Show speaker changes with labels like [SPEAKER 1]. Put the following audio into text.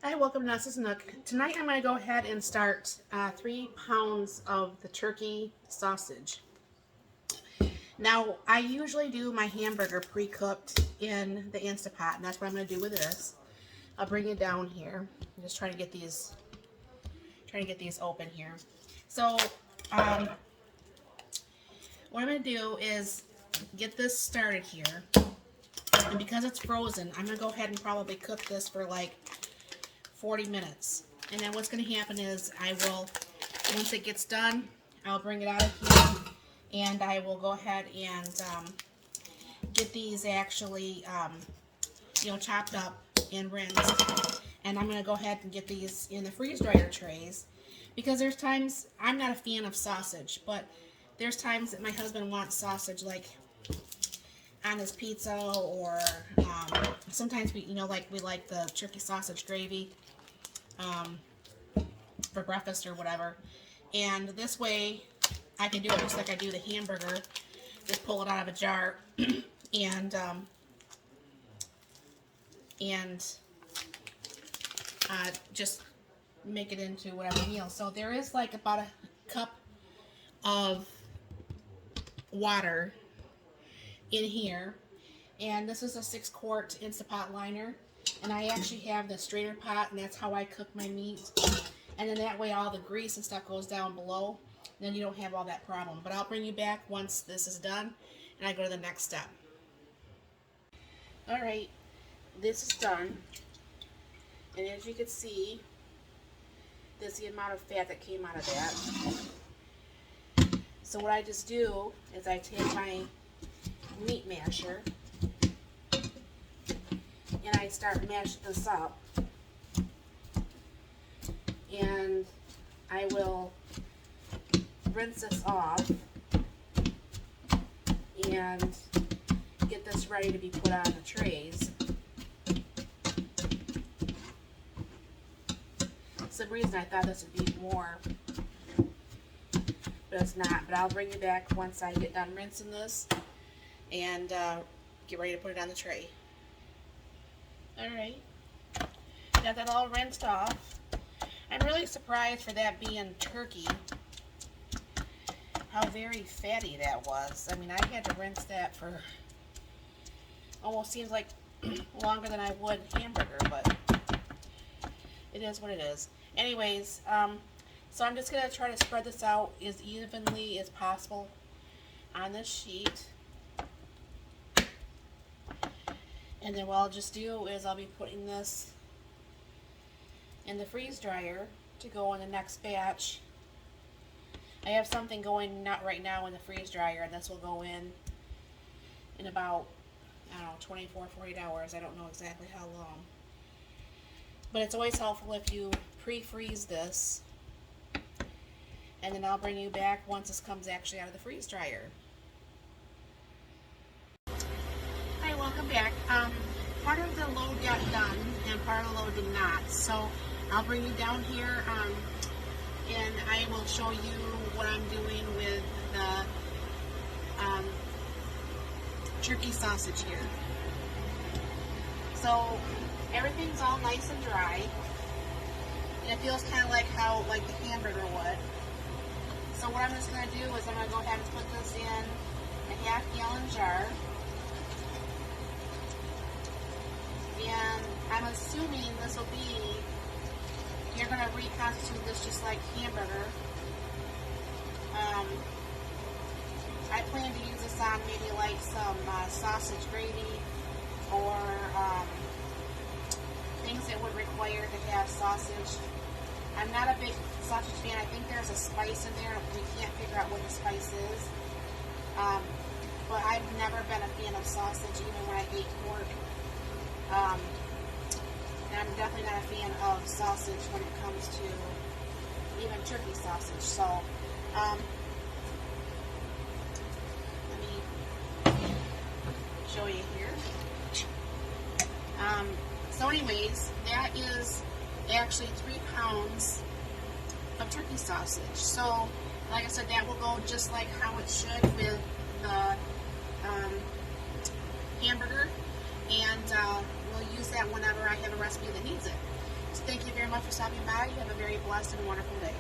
[SPEAKER 1] Hi, welcome to Nessa's Nook. Tonight I'm going to go ahead and start 3 pounds of the turkey sausage. Now, I usually do my hamburger pre-cooked in the Instapot, and that's what I'm going to do with this. I'll bring it down here. I'm just trying to get these open here. So, what I'm going to do is get this started here. And because it's frozen, I'm going to go ahead and probably cook this for like 40 minutes. And then what's going to happen is once it gets done, I'll bring it out of here and I will go ahead and get these actually, chopped up and rinsed. And I'm going to go ahead and get these in the freeze dryer trays because there's times, I'm not a fan of sausage, but there's times that my husband wants sausage like on his pizza, or sometimes we like the turkey sausage gravy for breakfast or whatever. And this way I can do it just like I do the hamburger. Just pull it out of a jar and just make it into whatever meal. So there is like about a cup of water in here, and this is a 6-quart Instapot liner, and I actually have the strainer pot, and that's how I cook my meat. And then that way all the grease and stuff goes down below, and then you don't have all that problem. But I'll bring you back once this is done and I go to the next step. Alright, this is done, and as you can see, there's the amount of fat that came out of that. So what I just do is I take my meat masher and I start mashing this up, and I will rinse this off and get this ready to be put on the trays. For some reason I thought this would be more, but it's not. But I'll bring you back once I get done rinsing this and get ready to put it on the tray. Alright, got that all rinsed off. I'm really surprised for that being turkey, how very fatty that was. I mean, I had to rinse that for almost seems like longer than I would hamburger, but it is what it is. Anyways, so I'm just going to try to spread this out as evenly as possible on this sheet. And then what I'll just do is I'll be putting this in the freeze dryer to go in the next batch. I have something going not right now in the freeze dryer, and this will go in about, I don't know, 24, 48 hours. I don't know exactly how long. But it's always helpful if you pre-freeze this. And then I'll bring you back once this comes actually out of the freeze dryer. Hi, welcome back. Part of the load got done and part of the load did not. So I'll bring you down here and I will show you what I'm doing with the turkey sausage here. So everything's all nice and dry, and it feels kind of like how the hamburger would. So what I'm just going to do is I'm going to go ahead and put this in a half-gallon jar. And I'm assuming this will be, you're going to reconstitute this just like hamburger. I plan to use this on maybe like some sausage gravy, or things that would require to have sausage. I'm not a big sausage fan. I think there's a spice in there. We can't figure out what the spice is. But I've never been a fan of sausage, even when I ate pork. And I'm definitely not a fan of sausage when it comes to even turkey sausage. So, let me show you here. So anyways, that is actually 3 pounds of turkey sausage. So, like I said, that will go just like how it should with the hamburger. And we'll use that whenever I have a recipe that needs it. So thank you very much for stopping by. You have a very blessed and wonderful day.